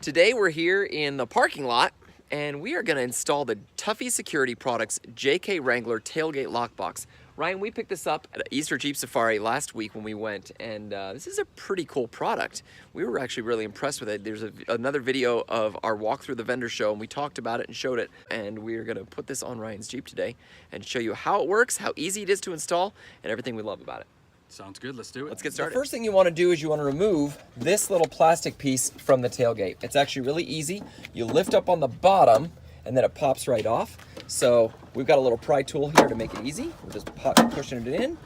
Today we're here in the parking lot and we are going to install the Tuffy Security Products Jeep Wrangler Tailgate Lockbox. Ryan, we picked this up at Easter Jeep Safari last week when we went, and this is a pretty cool product. We were actually really impressed with it. There's another video of our walk through the vendor show, and we talked about it and showed it, and we're going to put this on Ryan's Jeep today and show you how it works, how easy it is to install, and everything we love about it. Sounds good, let's do it. Let's get started. The first thing you want to do is you want to remove this little plastic piece from the tailgate. It's actually really easy. You lift up on the bottom and then it pops right off. So we've got a little pry tool here to make it easy. We're just pushing it in.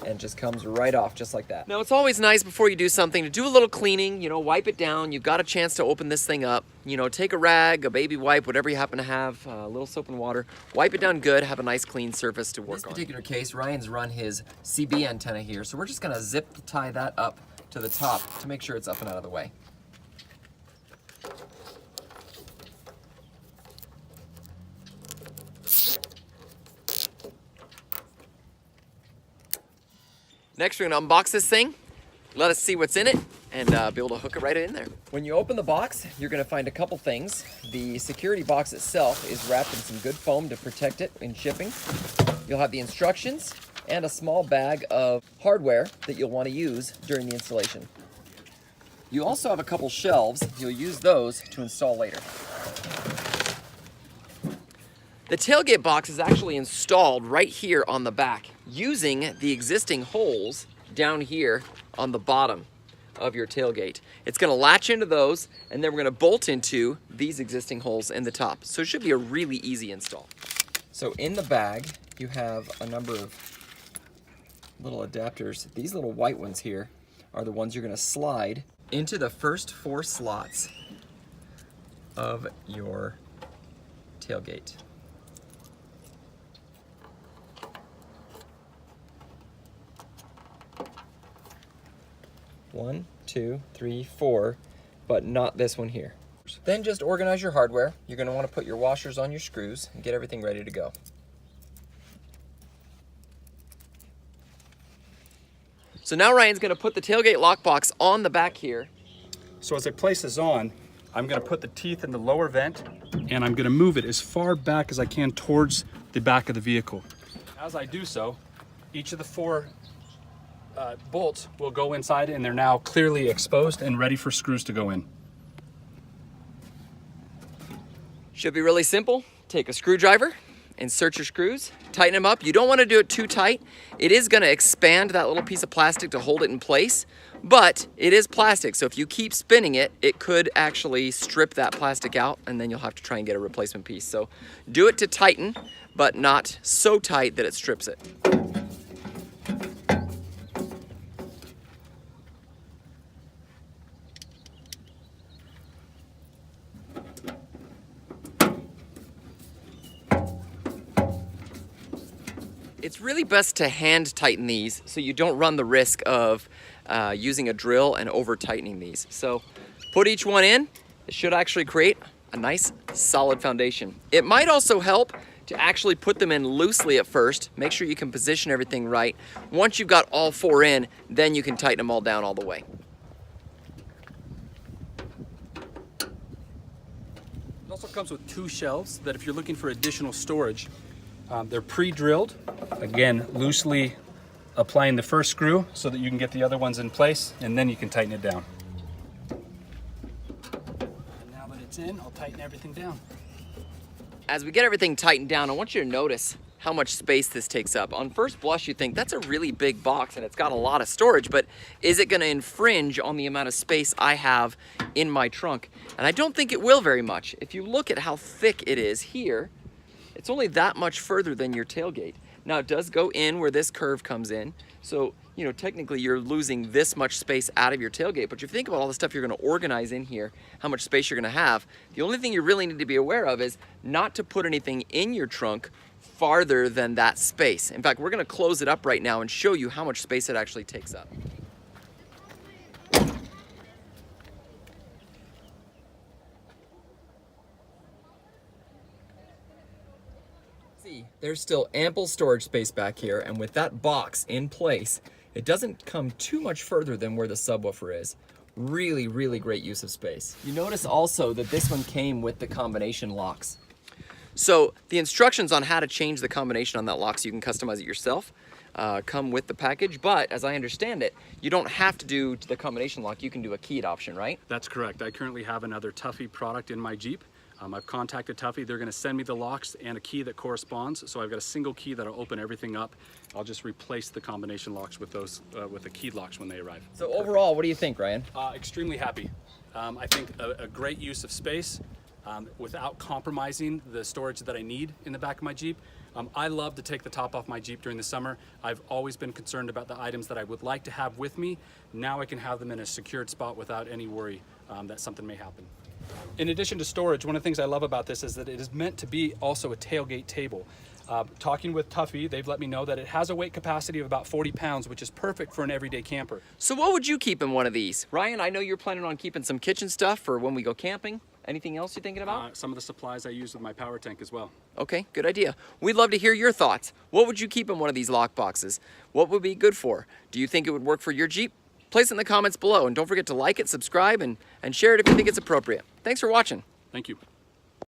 And it just comes right off just like that. Now it's always nice before you do something to do a little cleaning, you know, wipe it down. You've got a chance to open this thing up. You know, take a rag, a baby wipe, whatever you happen to have, a little soap and water. Wipe it down good, have a nice clean surface to work on. In this particular case, Ryan's run his CB antenna here, so we're just gonna zip tie that up to the top to make sure it's up and out of the way. Next, we're gonna unbox this thing, let us see what's in it, and be able to hook it right in there. When you open the box, you're gonna find a couple things. The security box itself is wrapped in some good foam to protect it in shipping. You'll have the instructions and a small bag of hardware that you'll wanna use during the installation. You also have a couple shelves. You'll use those to install later. The tailgate box is actually installed right here on the back using the existing holes down here on the bottom of your tailgate. It's gonna latch into those, and then we're gonna bolt into these existing holes in the top. So it should be a really easy install. So in the bag, you have a number of little adapters. These little white ones here are the ones you're gonna slide into the first 4 slots of your tailgate. One, two, three, 4, but not this one here. Then just organize your hardware. You're going to want to put your washers on your screws and get everything ready to go. So now Ryan's going to put the tailgate lockbox on the back here. So as I place this on, I'm going to put the teeth in the lower vent and I'm going to move it as far back as I can towards the back of the vehicle. As I do so, each of the 4 bolts will go inside, and they're now clearly exposed and ready for screws to go in. Should be really simple. Take a screwdriver, insert your screws, tighten them up. You don't want to do it too tight. It is going to expand that little piece of plastic to hold it in place, but it is plastic, so if you keep spinning it, it could actually strip that plastic out, and then you'll have to try and get a replacement piece. So do it to tighten, but not so tight that it strips it. It's really best to hand tighten these so you don't run the risk of using a drill and over tightening these. So put each one in. It should actually create a nice solid foundation. It might also help to actually put them in loosely at first. Make sure you can position everything right. Once you've got all 4 in, then you can tighten them all down all the way. It also comes with 2 shelves that if you're looking for additional storage, they're pre-drilled, again, loosely applying the first screw so that you can get the other ones in place, and then you can tighten it down. And now that it's in, I'll tighten everything down. As we get everything tightened down, I want you to notice how much space this takes up. On first blush, you think that's a really big box and it's got a lot of storage, but is it gonna infringe on the amount of space I have in my trunk? And I don't think it will very much. If you look at how thick it is here, it's only that much further than your tailgate. Now it does go in where this curve comes in. So, you know, technically you're losing this much space out of your tailgate, but if you think about all the stuff you're gonna organize in here, how much space you're gonna have, the only thing you really need to be aware of is not to put anything in your trunk farther than that space. In fact, we're gonna close it up right now and show you how much space it actually takes up. There's still ample storage space back here, and with that box in place, It doesn't come too much further than where the subwoofer is. Really, really great use of space. You notice also that this one came with the combination locks. So the instructions on how to change the combination on that lock so you can customize it yourself come with the package, but as I understand it, you don't have to do the combination lock, you can do a keyed option, right? That's correct. I currently have another Tuffy product in my Jeep. I've contacted Tuffy. They're going to send me the locks and a key that corresponds. So I've got a single key that'll open everything up. I'll just replace the combination locks with those with the keyed locks when they arrive. So overall, what do you think, Ryan? Extremely happy. I think a great use of space without compromising the storage that I need in the back of my Jeep. I love to take the top off my Jeep during the summer. I've always been concerned about the items that I would like to have with me. Now I can have them in a secured spot without any worry that something may happen. In addition to storage, one of the things I love about this is that it is meant to be also a tailgate table. Talking with Tuffy, they've let me know that it has a weight capacity of about 40 pounds, which is perfect for an everyday camper. So what would you keep in one of these? Ryan, I know you're planning on keeping some kitchen stuff for when we go camping. Anything else you're thinking about? Some of the supplies I use with my power tank as well. Okay, good idea. We'd love to hear your thoughts. What would you keep in one of these lock boxes? What would be good for? Do you think it would work for your Jeep? Place it in the comments below, and don't forget to like it, subscribe, and share it if you think it's appropriate. Thanks for watching. Thank you.